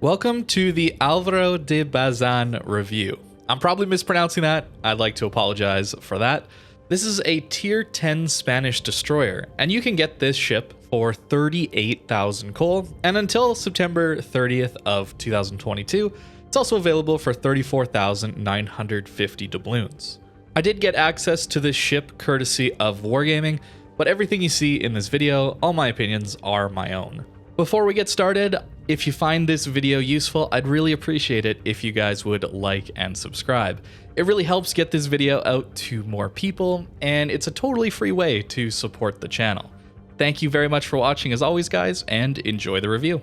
Welcome to the Álvaro de Bazán review. I'm probably mispronouncing that. I'd like to apologize for that. This is a tier 10 Spanish destroyer, and you can get this ship for 38,000 coal, and until September 30th of 2022, it's also available for 34,950 doubloons. I did get access to this ship courtesy of Wargaming, but everything you see in this video, all my opinions are my own. Before we get started, if you find this video useful, I'd really appreciate it if you guys would like and subscribe. It really helps get this video out to more people, and it's a totally free way to support the channel. Thank you very much for watching as always, guys, and enjoy the review.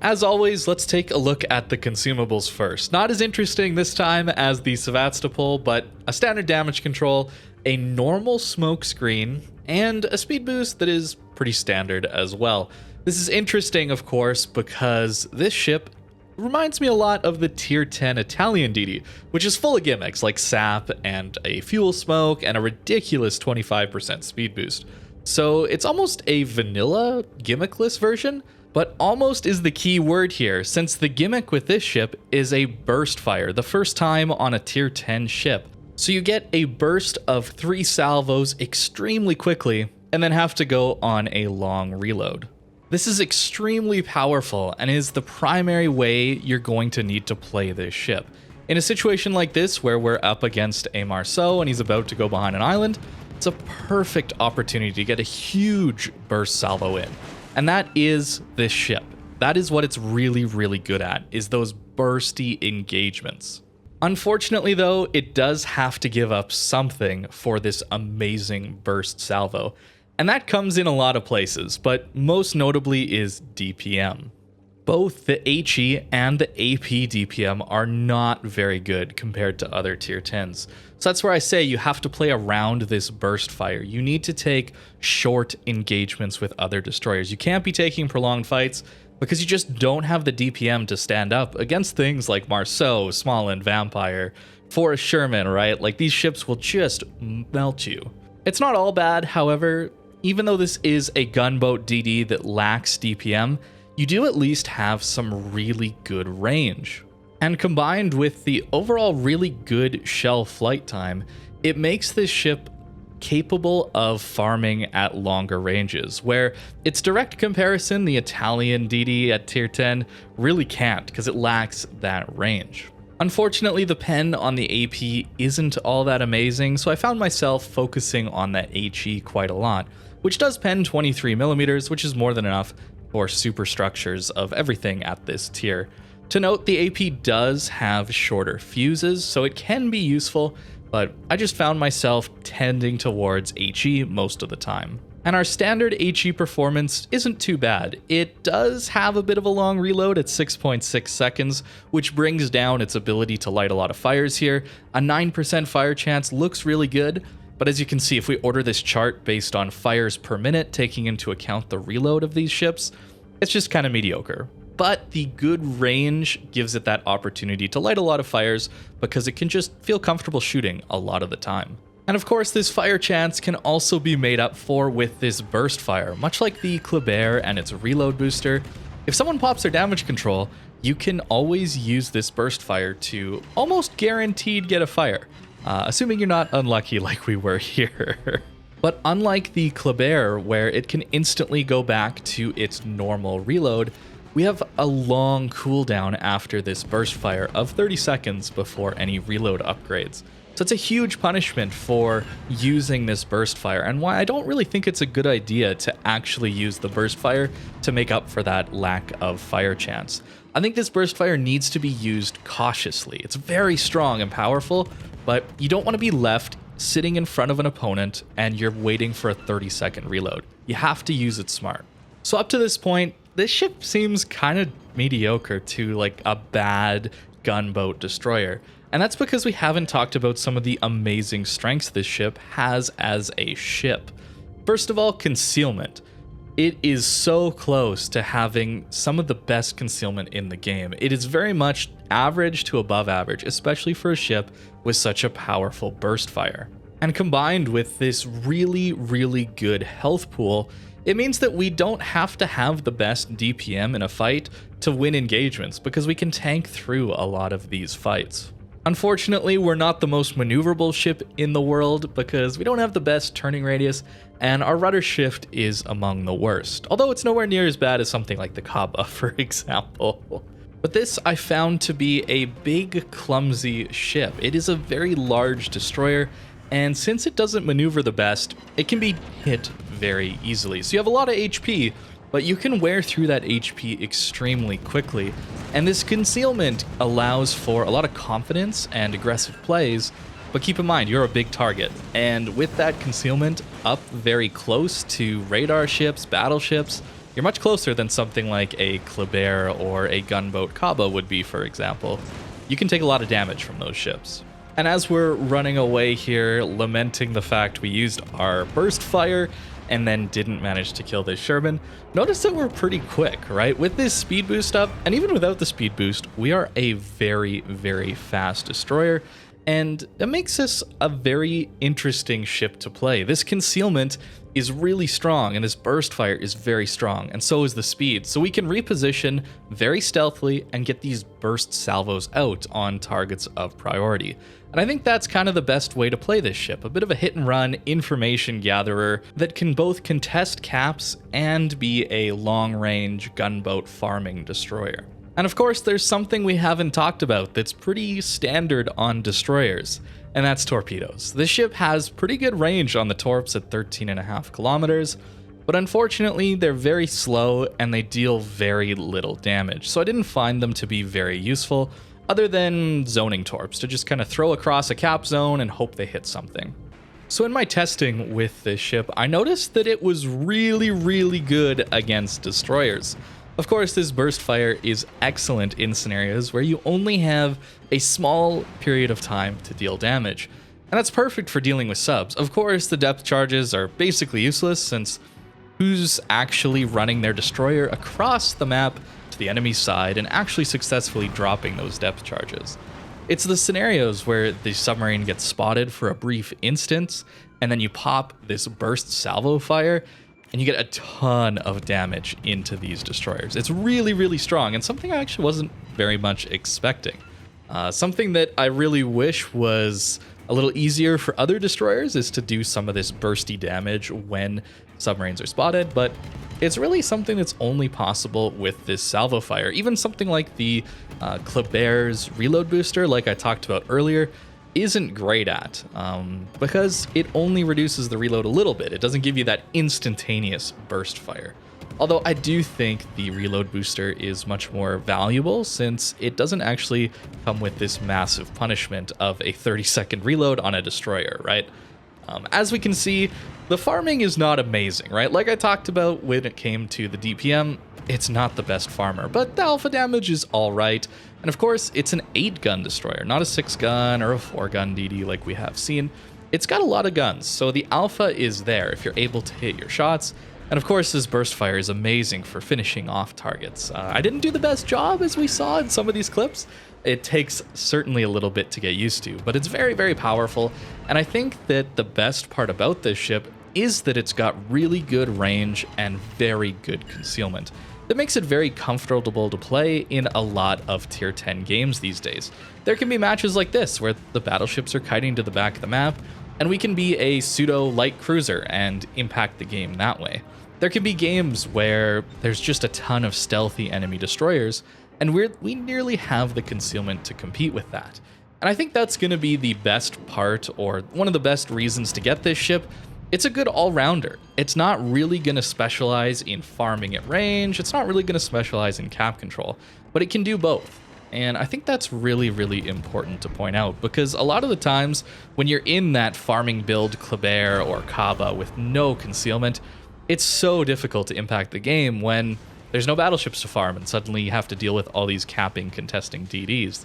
As always, let's take a look at the consumables first. Not as interesting this time as the Sevastopol, but a standard damage control, a normal smoke screen, and a speed boost that is pretty standard as well. This is interesting, of course, because this ship reminds me a lot of the tier 10 Italian DD, which is full of gimmicks like sap and a fuel smoke and a ridiculous 25% speed boost. So it's almost a vanilla gimmickless version, but almost is the key word here, since the gimmick with this ship is a burst fire, the first time on a tier 10 ship. So you get a burst of 3 salvos extremely quickly and then have to go on a long reload. This is extremely powerful and is the primary way you're going to need to play this ship. In a situation like this where we're up against a Marceau and he's about to go behind an island, it's a perfect opportunity to get a huge burst salvo in. And that is this ship. That is what it's really, really good at, is those bursty engagements. Unfortunately though, it does have to give up something for this amazing burst salvo. And that comes in a lot of places, but most notably is DPM. Both the HE and the AP DPM are not very good compared to other tier 10s. So that's where I say you have to play around this burst fire. You need to take short engagements with other destroyers. You can't be taking prolonged fights because you just don't have the DPM to stand up against things like Marceau, Smollett, Vampire, Forrest Sherman, right? Like these ships will just melt you. It's not all bad, however. Even though this is a gunboat DD that lacks DPM, you do at least have some really good range. And combined with the overall really good shell flight time, it makes this ship capable of farming at longer ranges, where its direct comparison, the Italian DD at tier 10, really can't because it lacks that range. Unfortunately, the pen on the AP isn't all that amazing, so I found myself focusing on that HE quite a lot, which does pen 23mm, which is more than enough for superstructures of everything at this tier. To note, the AP does have shorter fuses, so it can be useful, but I just found myself tending towards HE most of the time. And our standard HE performance isn't too bad. It does have a bit of a long reload at 6.6 seconds, which brings down its ability to light a lot of fires here. A 9% fire chance looks really good, but as you can see, if we order this chart based on fires per minute, taking into account the reload of these ships, it's just kind of mediocre. But the good range gives it that opportunity to light a lot of fires because it can just feel comfortable shooting a lot of the time. And of course, this fire chance can also be made up for with this burst fire, much like the Kleber and its reload booster. If someone pops their damage control, you can always use this burst fire to almost guaranteed get a fire. Assuming you're not unlucky like we were here. But unlike the Kleber, where it can instantly go back to its normal reload, we have a long cooldown after this burst fire of 30 seconds before any reload upgrades. So it's a huge punishment for using this burst fire, and why I don't really think it's a good idea to actually use the burst fire to make up for that lack of fire chance. I think this burst fire needs to be used cautiously. It's very strong and powerful, but you don't want to be left sitting in front of an opponent and you're waiting for a 30-second reload. You have to use it smart. So up to this point, this ship seems kind of mediocre to like a bad gunboat destroyer. And that's because we haven't talked about some of the amazing strengths this ship has as a ship. First of all, concealment. It is so close to having some of the best concealment in the game. It is very much average to above average, especially for a ship with such a powerful burst fire. And combined with this really, really good health pool, it means that we don't have to have the best DPM in a fight to win engagements, because we can tank through a lot of these fights. Unfortunately, we're not the most maneuverable ship in the world because we don't have the best turning radius, and our rudder shift is among the worst, although it's nowhere near as bad as something like the Kaaba, for example. But this I found to be a big, clumsy ship. It is a very large destroyer, and since it doesn't maneuver the best, it can be hit very easily. So you have a lot of HP, but you can wear through that HP extremely quickly, and this concealment allows for a lot of confidence and aggressive plays, but keep in mind, you're a big target, and with that concealment up very close to radar ships, battleships, you're much closer than something like a Kleber or a gunboat Kaaba would be, for example. You can take a lot of damage from those ships. And as we're running away here, lamenting the fact we used our burst fire and then didn't manage to kill this Sherman, notice that we're pretty quick, right? With this speed boost up, and even without the speed boost, we are a very, very fast destroyer, and it makes us a very interesting ship to play. This concealment is really strong, and this burst fire is very strong, and so is the speed. So we can reposition very stealthily and get these burst salvos out on targets of priority. And I think that's kind of the best way to play this ship, a bit of a hit and run information gatherer that can both contest caps and be a long range gunboat farming destroyer. And of course, there's something we haven't talked about that's pretty standard on destroyers, and that's torpedoes. This ship has pretty good range on the Torps at 13.5 kilometers, but unfortunately they're very slow and they deal very little damage, so I didn't find them to be very useful, other than zoning Torps, to just kind of throw across a cap zone and hope they hit something. So in my testing with this ship, I noticed that it was really, really good against destroyers. Of course, this burst fire is excellent in scenarios where you only have a small period of time to deal damage, and that's perfect for dealing with subs. Of course, the depth charges are basically useless, since who's actually running their destroyer across the map to the enemy side and actually successfully dropping those depth charges? It's the scenarios where the submarine gets spotted for a brief instant, and then you pop this burst salvo fire, and you get a ton of damage into these destroyers. It's really, really strong, and something I actually wasn't very much expecting. Something that I really wish was a little easier for other destroyers is to do some of this bursty damage when submarines are spotted, but it's really something that's only possible with this salvo fire. Even something like the Kleber's reload booster, like I talked about earlier, isn't great at, because it only reduces the reload a little bit. It doesn't give you that instantaneous burst fire. Although I do think the reload booster is much more valuable, since it doesn't actually come with this massive punishment of a 30-second reload on a destroyer, right? As we can see, the farming is not amazing, right? Like I talked about when it came to the DPM, it's not the best farmer, but the alpha damage is all right. And of course, it's an 8-gun destroyer, not a 6-gun or a 4-gun DD like we have seen. It's got a lot of guns, so the alpha is there if you're able to hit your shots. And of course, this burst fire is amazing for finishing off targets. I didn't do the best job, as we saw in some of these clips. It takes certainly a little bit to get used to, but it's very, very powerful. And I think that the best part about this ship is that it's got really good range and very good concealment. That makes it very comfortable to play in a lot of tier 10 games these days. There can be matches like this where the battleships are kiting to the back of the map, and we can be a pseudo light cruiser and impact the game that way. There can be games where there's just a ton of stealthy enemy destroyers, and we nearly have the concealment to compete with that. And I think that's going to be the best part, or one of the best reasons to get this ship. It's a good all-rounder. It's not really going to specialize in farming at range, it's not really going to specialize in cap control, but it can do both. And I think that's really, really important to point out, because a lot of the times when you're in that farming build Kleber or Kaaba with no concealment, it's so difficult to impact the game when there's no battleships to farm and suddenly you have to deal with all these capping, contesting DDs.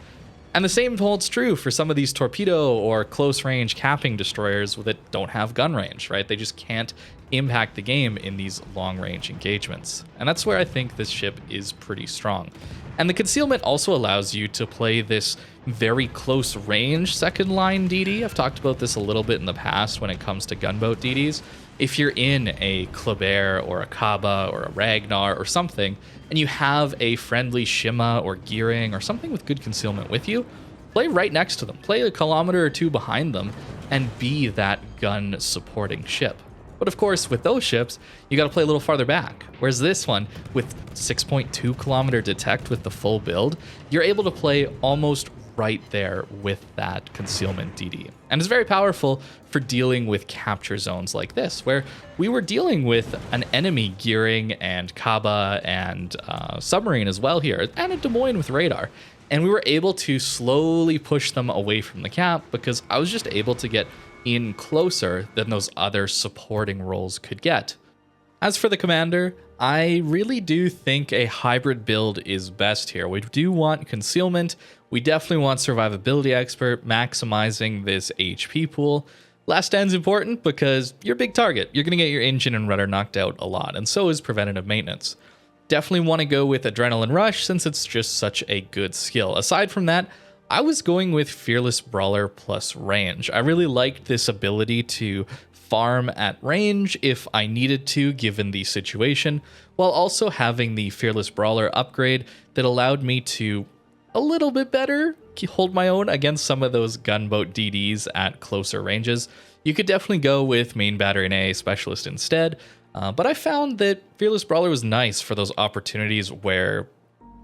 And the same holds true for some of these torpedo or close range capping destroyers that don't have gun range, right? They just can't impact the game in these long range engagements. And that's where I think this ship is pretty strong. And the concealment also allows you to play this very close range second line DD. I've talked about this a little bit in the past when it comes to gunboat DDs, If you're in a Kleber or a Kaba or a Ragnar or something, and you have a friendly Shima or Gearing or something with good concealment with you, play right next to them. Play a kilometer or two behind them and be that gun supporting ship. But of course, with those ships, you got to play a little farther back. Whereas this one, with 6.2 kilometer detect with the full build, you're able to play almost right there with that concealment DD. And it's very powerful for dealing with capture zones like this, where we were dealing with an enemy Gearing and Kaba and submarine as well here, and a Des Moines with radar. And we were able to slowly push them away from the cap because I was just able to get in closer than those other supporting roles could get. As for the commander, I really do think a hybrid build is best here. We do want concealment, we definitely want survivability expert, maximizing this HP pool. Last stand's important because you're a big target. You're going to get your engine and rudder knocked out a lot, and so is preventative maintenance. Definitely want to go with Adrenaline Rush since it's just such a good skill. Aside from that, I was going with Fearless Brawler plus range. I really liked this ability to farm at range if I needed to, given the situation, while also having the Fearless Brawler upgrade that allowed me to a little bit better hold my own against some of those gunboat DDs at closer ranges. You could definitely go with Main Battery and AA Specialist instead, but I found that Fearless Brawler was nice for those opportunities where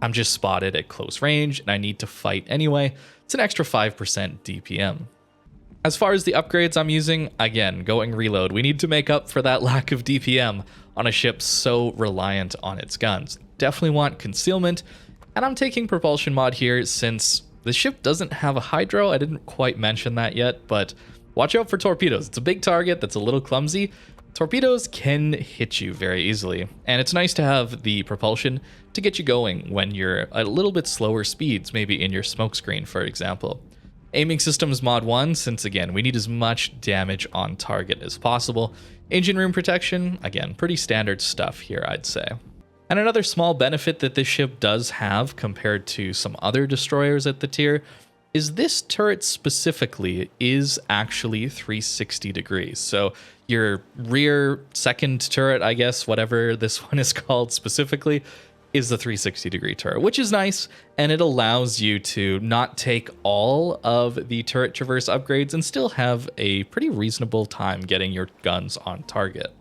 I'm just spotted at close range and I need to fight anyway. It's an extra 5% DPM. As far as the upgrades I'm using, again, going reload. We need to make up for that lack of DPM on a ship so reliant on its guns. Definitely want concealment, and I'm taking propulsion mod here since the ship doesn't have a hydro. I didn't quite mention that yet, but watch out for torpedoes. It's a big target that's a little clumsy. Torpedoes can hit you very easily, and it's nice to have the propulsion to get you going when you're at a little bit slower speeds, maybe in your smokescreen, for example. Aiming systems mod 1, since again, we need as much damage on target as possible. Engine room protection, again, pretty standard stuff here, I'd say. And another small benefit that this ship does have compared to some other destroyers at the tier is this turret specifically is actually 360 degrees. So your rear second turret, I guess, whatever this one is called specifically, is the 360 degree turret, which is nice, and it allows you to not take all of the turret traverse upgrades and still have a pretty reasonable time getting your guns on target.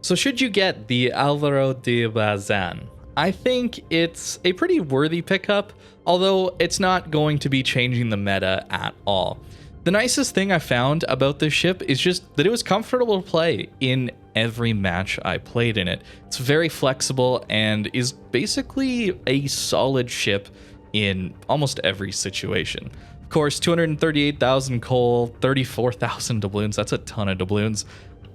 So should you get the Álvaro de Bazán? I think it's a pretty worthy pickup, although it's not going to be changing the meta at all. The nicest thing I found about this ship is just that it was comfortable to play in every match I played in it. It's very flexible and is basically a solid ship in almost every situation. Of course, 238,000 coal, 34,000 doubloons, that's a ton of doubloons.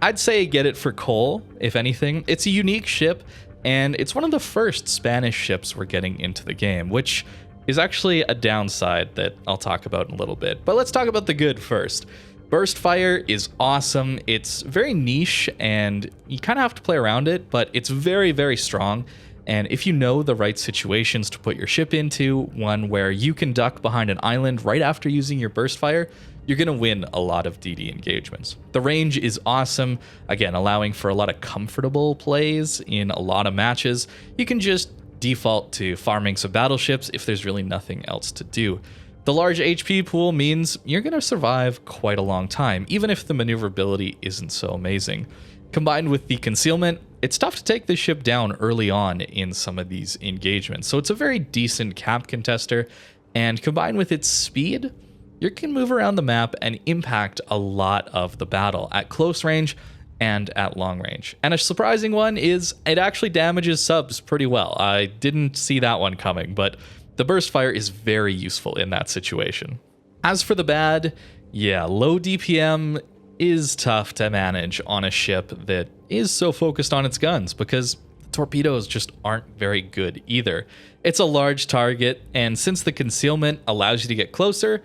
I'd say get it for coal, if anything. It's a unique ship, and it's one of the first Spanish ships we're getting into the game, which is actually a downside that I'll talk about in a little bit. But let's talk about the good first. Burst fire is awesome. It's very niche and you kind of have to play around it, but it's very, very strong. And if you know the right situations to put your ship into, one where you can duck behind an island right after using your burst fire, you're going to win a lot of DD engagements. The range is awesome, again, allowing for a lot of comfortable plays in a lot of matches. You can just default to farming some battleships if there's really nothing else to do. The large HP pool means you're going to survive quite a long time, even if the maneuverability isn't so amazing. Combined with the concealment, it's tough to take this ship down early on in some of these engagements, so it's a very decent cap contester, and combined with its speed, you can move around the map and impact a lot of the battle at close range and at long range. And a surprising one is it actually damages subs pretty well. I didn't see that one coming, but the burst fire is very useful in that situation. As for the bad, yeah, low DPM is tough to manage on a ship that is so focused on its guns because torpedoes just aren't very good either. It's a large target, and since the concealment allows you to get closer,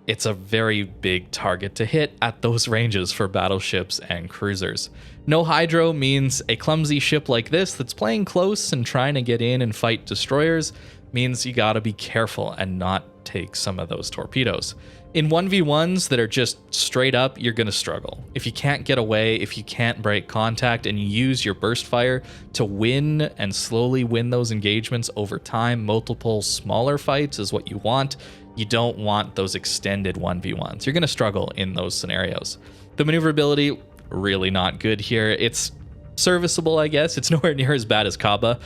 it's a very big target to hit at those ranges for battleships and cruisers. No hydro means a clumsy ship like this that's playing close and trying to get in and fight destroyers means you gotta be careful and not take some of those torpedoes. In 1v1s that are just straight up, you're going to struggle. If you can't get away, if you can't break contact and you use your burst fire to win and slowly win those engagements over time, multiple smaller fights is what you want. You don't want those extended 1v1s. You're going to struggle in those scenarios. The maneuverability, really not good here. It's serviceable, I guess. It's nowhere near as bad as Kaba.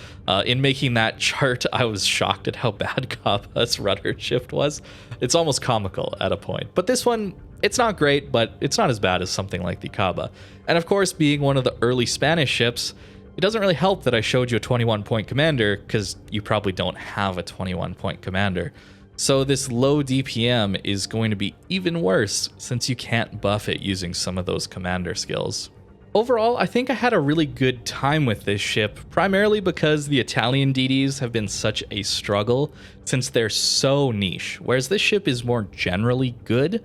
In making that chart, I was shocked at how bad Kaba's rudder shift was. It's almost comical at a point. But this one, it's not great, but it's not as bad as something like the Kaba. And of course, being one of the early Spanish ships, it doesn't really help that I showed you a 21-point commander, because you probably don't have a 21-point commander. So this low DPM is going to be even worse since you can't buff it using some of those commander skills. Overall, I think I had a really good time with this ship, primarily because the Italian DDs have been such a struggle since they're so niche, whereas this ship is more generally good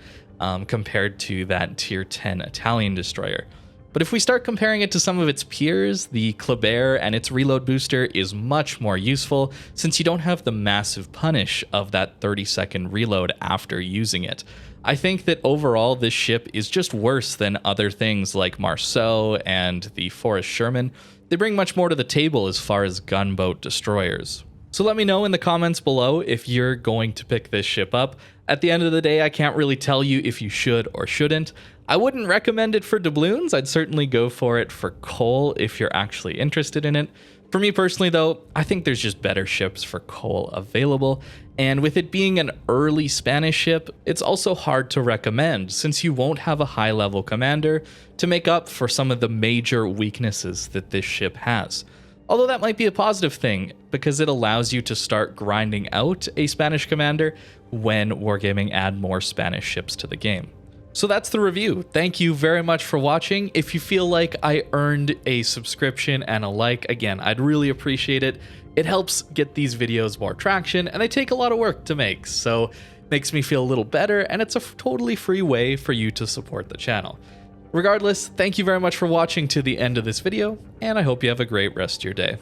compared to that tier 10 Italian destroyer. But if we start comparing it to some of its peers, the Kleber and its reload booster is much more useful since you don't have the massive punish of that 30-second reload after using it. I think that overall this ship is just worse than other things like Marceau and the Forrest Sherman. They bring much more to the table as far as gunboat destroyers. So let me know in the comments below if you're going to pick this ship up. At the end of the day, I can't really tell you if you should or shouldn't. I wouldn't recommend it for doubloons. I'd certainly go for it for coal if you're actually interested in it. For me personally though, I think there's just better ships for coal available, and with it being an early Spanish ship, it's also hard to recommend since you won't have a high level commander to make up for some of the major weaknesses that this ship has. Although that might be a positive thing, because it allows you to start grinding out a Spanish commander when Wargaming add more Spanish ships to the game. So that's the review. Thank you very much for watching. If you feel like I earned a subscription and a like, again, I'd really appreciate it. It helps get these videos more traction, and they take a lot of work to make, so it makes me feel a little better, and it's a totally free way for you to support the channel. Regardless, thank you very much for watching to the end of this video, and I hope you have a great rest of your day.